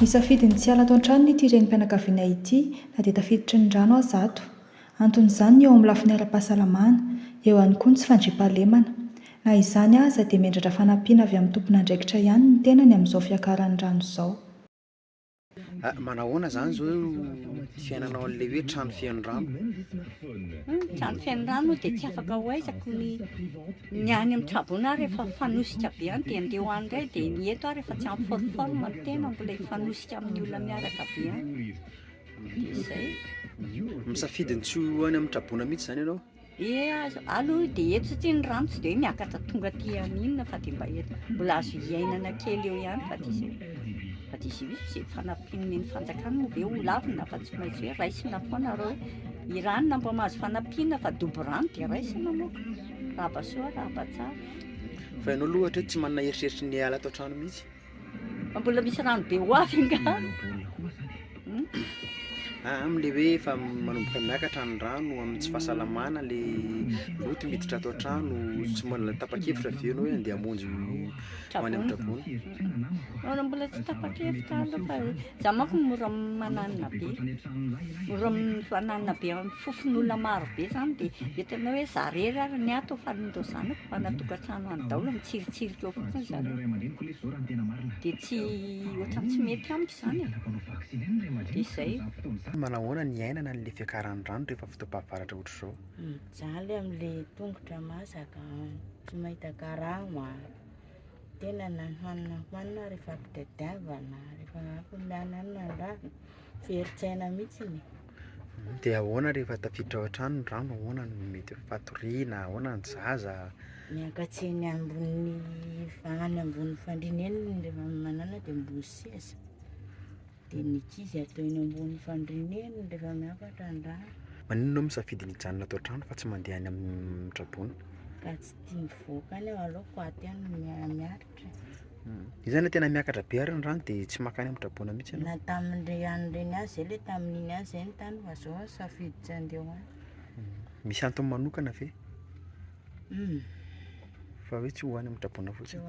Nisafidy ny tsy ala tao an-tranony ity renim-pianakaviana ity na dia tafiditry ny rano azato. Anton'izany ny eo amin'ny lafiny ara-pahasalamana, eo ihany koa ny tsy fandriam-pahalemana. Na izany aza dia miandratra fanampiana avy amin'ny tompon'andraikitra ihany ny tenany amin'izao fiakaran'ny rano izao. Manahoana zany zao fiainanao an'ilay hoe trano feno rano? Trano feno rano dia tsy afaka ho aizako ny any amin'ny trabona rehefa fanosika be any dia andeha ho any indray dia ny eto aho rehefa tsy amin'ny forforme ny tena mbola hifanosika amin'ny olona miaraka be any. Dia izay. Misafidy ny tsy ho any amin'ny trabona mihitsy zany ianao? Aloha dia eto satria ny rano tsy dia miakatra tonga aty amin'inona fa dia mba eto mbola azo hiainana kely eo ihany fa dia izay fanampiany ny fanjakana moa be ho lavina fa tsy maintsy hoe raisina foana reo iranona mba mahazo fanampiana fa dobo rano dia raisina moka raha basoa raha batsara. Fa ianao aloha ohatra hoe tsy manana eritreritry ny ala atao trano mihitsy? Mbola misy rano be ho avy nga. Am'le hoe efa manomboka miakatra ny rano amin'ny tsy fahasalamana le loto miditra atao trano tsy mbola tapa-kevitra ve ianao hoe andeha hamonjy ho any amin'ny trabona? Mbola tsy tapa-kevitra aloha fa za manko mora mananina be amin'ny fofon'olona maro be zany dia entina hoe za rery ary ny ato fa nindao zanako fa natokantrano any daholo mitsiritsirika eo fotsiny zareo dia tsy ohatrany tsy mety amiko zany e. Dia izay. Manahoana ny ainana n'ilay fiakaran'ny rano rehefa fotoam-pahavaratra ohatra izao? Mijaly amin'ilay tongotra masaka tsy mahita karama tena na hanina hoanina rehefa ampitadiavana rehefa ampihinanana ny rano feritsaina mihitsiny. Dia ahoana rehefa tafiditra ao an-trano ny rano, ahoana no mety fatoriana, ahoana ny zaza? Miankatseny ambony fandriana eny rehefa manana dia ambony seza dia ny ankizy atao eny ambony fandriana eny rehefa miakatra ny rano. Maninona ao misafidy ny hijanona atao trano fa tsy mandeha any amin'ny trabona? Ka tsy tia mivoaka any aho aleoko aty any miakatra. Izany tena miakatra be ary ny rano dia tsy makany amin'ny trabona mihitsy ianao? Na tamin'ilay an'ireny azy izay ilay tamin'iny azy izay ny tany fa zao aho safidy tsy andeha ho any. Misy antony manokana ve? Fa hoe tsy ho any amin'ny trabona fotsiny?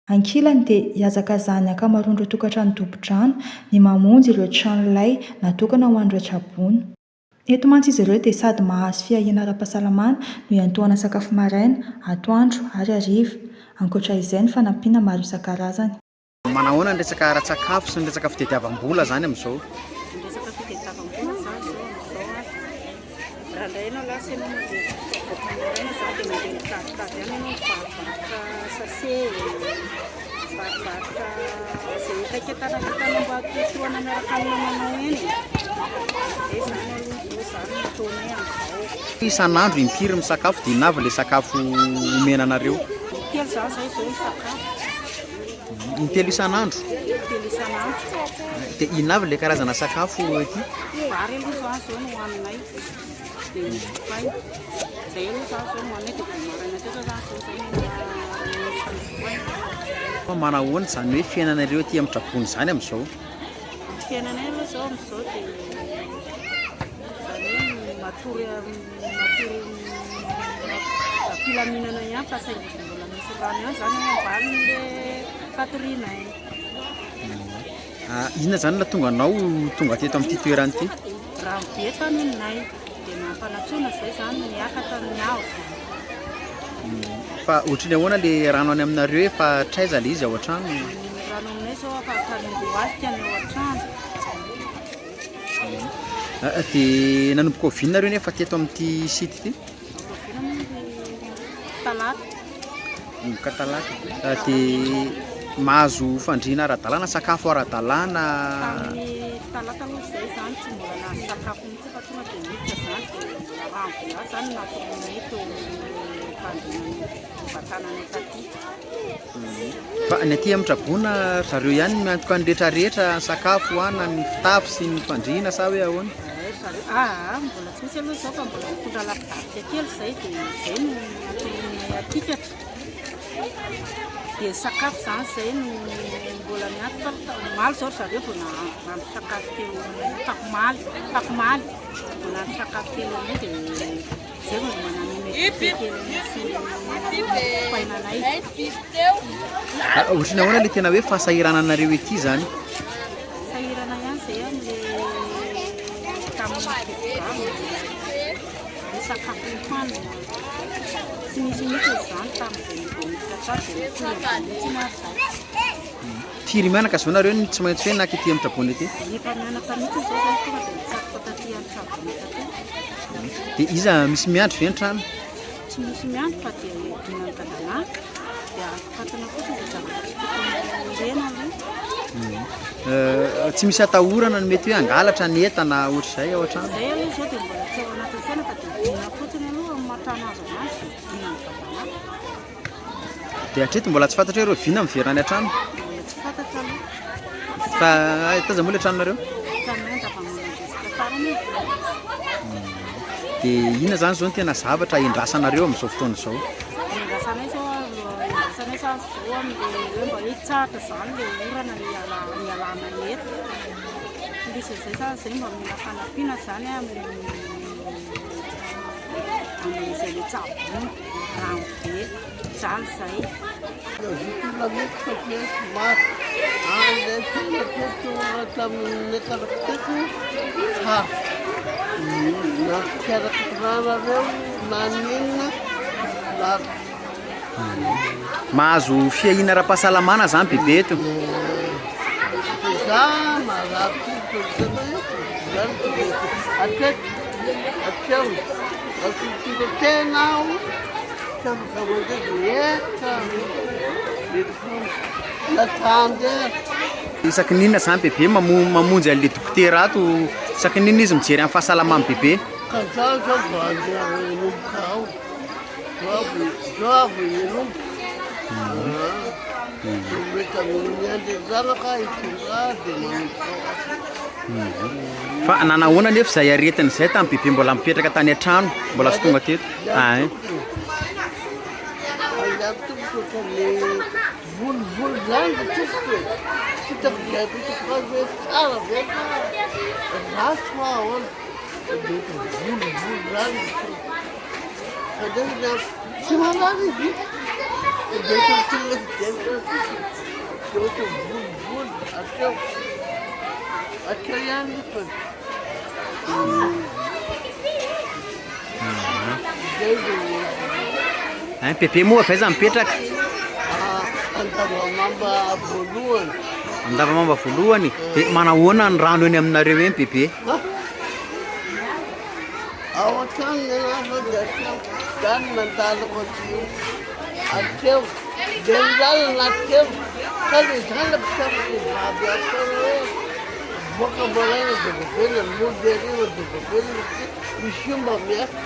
Ankilany dia hiazakazahany ankamaroan'ireo tokantrano dobo-drano ny mamonjy ireo trano lay natokana ho an'ireo trabona. Eto mantsy izy ireo dia sady mahazo fiahiana ara-pahasalamana no iantohana sakafo maraina, atoandro ary hariva. Ankoatra izay ny fanampiana maro isan-karazany. Manahoana ny resaka ara-tsakafo sy ny resaka fitadiavam-bola zany amin'izao? Ny resaka fitadiavam-bola zany zao amin'izao raha indray ianao lasa ianao mandeha voaka maraina za dia mandeha mitaditady any ianao mivarovarotra sase, mivarovarotra izay ekaiketanaketana mba totoana miaraka amin'ny namanao eny. Dia zany aloha zany nataonay amin'izao. Isan'andro impiry misakafo dia inavy ilay sakafo omena anareo? Telo zany zay izao sakafo. Intelo isan'andro? Telo isan'andro. Dia inavy ilay karazana sakafo ety? Vary aloha zany izao no hoaninay dia pay. Izay aloha zany izao no hoaninay dia maraina teto zany izao zay no Manahoana izany hoe fiainanareo ety amin'ny trabona izany amin'izao? fiainanay aloha izao amin'izao dia izany hoe matory ampilaminana ihany fa saingy mbola misy rano ihany zany ambalin'ilay fatorianay. Inona zany nahatonga anao tonga teto amin'ity toerana ity? Rano be taninay dia mampanatsoina izay zany niakatra ny avo. Fa ohatrin'ny ahoana ilay rano any aminareo efa traiza ilay izy ao an-trano? Rano aminay izao afahatanimboalika ny ao an-trano. Dia nanomboka ho vinonareo nefa teto amin'ity site ity? Talata. Nanomboka talata. Dia mahazo fandriana ara-dalàna, sakafo ara-dalàna? Tamin'ny talata aloha izay zany tsy mbola nahazo sakafo mihitsy fa tonga dia miditra zany dia raha mbola zany natoronay teo fandrianan'ny vatananay taty. Fa ny aty amin'ny trabona zareo ihany miantoka ny rehetrarehetra ny sakafo hoana, ny fitafy sy ny fandriana sa hoe ahoana? Mbola tsy misy aloha izao fa mbola mitondra lafidarika kely izay dia izay no antononay atikatra. Dia sakafo zany izay no mbola miantoka maly izao zareo vao nahandro sakafo kely takomaly vao nahandro sakafo kely anay dia izay vao mananay kely sy painanay. Ohatriny ahoana ilay tena hoe fahasahirananareo ety zany? ny sakafo hohanina tsy misy mihitsy izany tamin'izay miditra tato dia mihitsy na zay. Firy mianaka zao nareo tsy maintsy hoe nankety amin'ny Trabony aty. Efa mianaka mihitsy zao zay tonga dia mitsakoka taty amin'ny Trabony taty. Dia iza misy miandry ve ny trano? Tsy misy miandry fa dia dinany tadana dia akatana kosa dia zavatra tsy tokony rena aloha. Tsy misy atahorana ny mety hoe angalatra ny entana ohatr'izay ao an-trano. Zay aloha zao dia mbola tsy ao anatin'ny fiaina fa dia dina fotsiny aloha amin'ny mahatana azo anazy dia dinany tadana. Dia hatreto mbola tsy fantatra hoe vina miverina any an-trano. Mbola tsy fantatra aloha. Fa taiza moa ilay tranonareo? Tanonda fa manadresika tarany. Dia inona zany zao ny tena zavatra endrasanareo amin'izao fotoana izao? Endrasanay zao endrasanay sa zao amin'ilay hoe mba hoe tsara zany ilay orana mialana eto. Indrisy izay sa zay mba mila fanampiana zany amin'izay le tsabony rano be zany zay. Mahazo fiahina ara-pahasalamana zany bebe eto. Isaky ninona zany bebe mamonjy an'ilay dokotera ato, isaky ninona izy mijery amin'ny fahasalamany bebe. Fa nanahoana nefa izay aretina izay tamin'ny bebe mbola mipetraka tany an-trano, mbola sy tonga teto? Volovolo zany dia tsisy fitafiana hoe tsara ve na ratsy na ahoana. Volovolo zany dia tsy malaza izy. Dia tsy volovolo ateo ihany fa Bebe moa fa aiza mipetraka? Andavamamba voalohany. Andavamamba voalohany? Dia manahoana ny rano eny aminareo eny bebe? Ao an-trano ny anazy dia zany mandalako ateo. Dia milalana ateo. Ka dia zany la mpisaraka vavy atao hoe boaka maraina dia vavela mody ariva dia vavela misy omba miasa.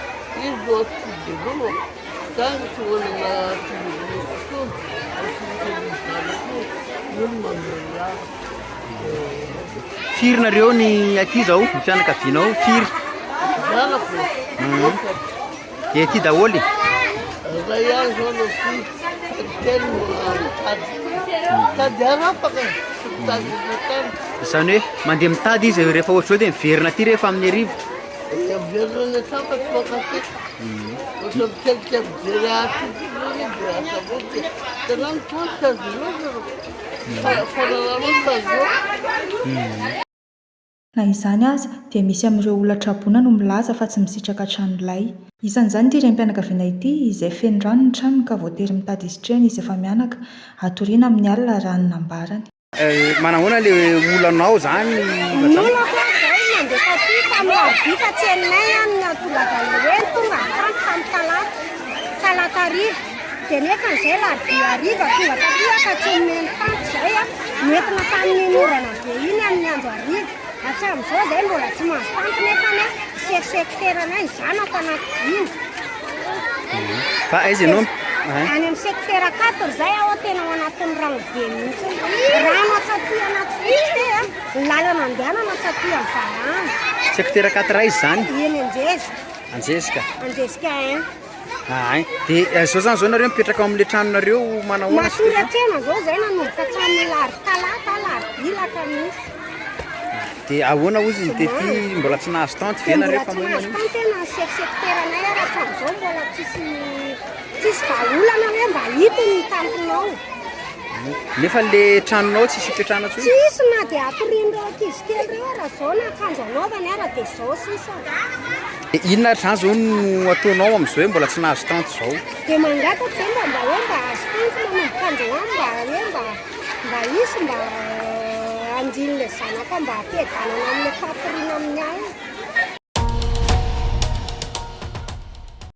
Izy no atodolono. Zany tsy manana todolono fotoana. Firy nareo ny aty zao, ny fianakavianao, firy? Dia aty daholo? Ray ihany zao no telo mitady arapaka. Izany hoe mandeha mitady izy rehefa ohatry hoe dia miverina aty rehefa amin'ny hariva? Miverina ny atapa tsy makate. Ohatry mitetika mijery aty dia asaboty. Tena mitantika azy ireo. Na izany aza dia misy amin'ireo olona Trabona no milaza fa tsy misitraka tranolay. Isan'izany ity renim-pianakaviana ity izay feno rano ny tranony ka voatery mitady isitrehany izy efa mianaka, hatoriana amin'ny alina raha ny nambarany. Manahoana ilay olanao zany? Olako zay mandeha taty tamin'ny ardia fa tsy hainay ihany ny atolagana hoe tonga androany tamin'ny talata hariva. Dia nefa izay lardia hariva tonga taty ka tsy omeny tanty izay noentina tamin'ny orana be iny amin'ny andro hariva. Hatramin'izao izay mbola tsy mahazo tanty nefa sekteranay zanako anaty Fa aiza ianao? any amin'ny sektera 4 izay aho tena ao anatin'ny rano be mihitsy. Rano atsaty anaty fitsy dia lalana andehanana atsaty amin'ny varahana. Sektera 4 aiza zany? Eny Anjesika. Anjesika? Anjesika eny. Dia zao zany zao nareo mipetraka ao amin'ilay tranonareo manahoana? Matory atsena zao zay nanomboka hatramin'ny talata lardia misy. Dia ahoana ozy ny tety mbola tsy nahazo tanty ve nareo fa mbola tsy nahazo tanty na sekteranay ary hatramin'izao mbola tsisy vahaolana hoe mba hitiny ny tamponao. Nefa le tranonao tsisy itoetrana tsony? Tsisy na dia atorian'ireo ankizy kely reo raha zao na akanjo anaovany ara dia zao sisa. Inona zany zao no ataonao am'izao hoe mbola tsy nahazo tanto zao? Dia mangataka zay mba hoe mba azo tanty manomboka androany mba hoe mba isy mba anjin'ilay zanaka mba ampiadanana amin'ilay fatoriana amin'ny ahy.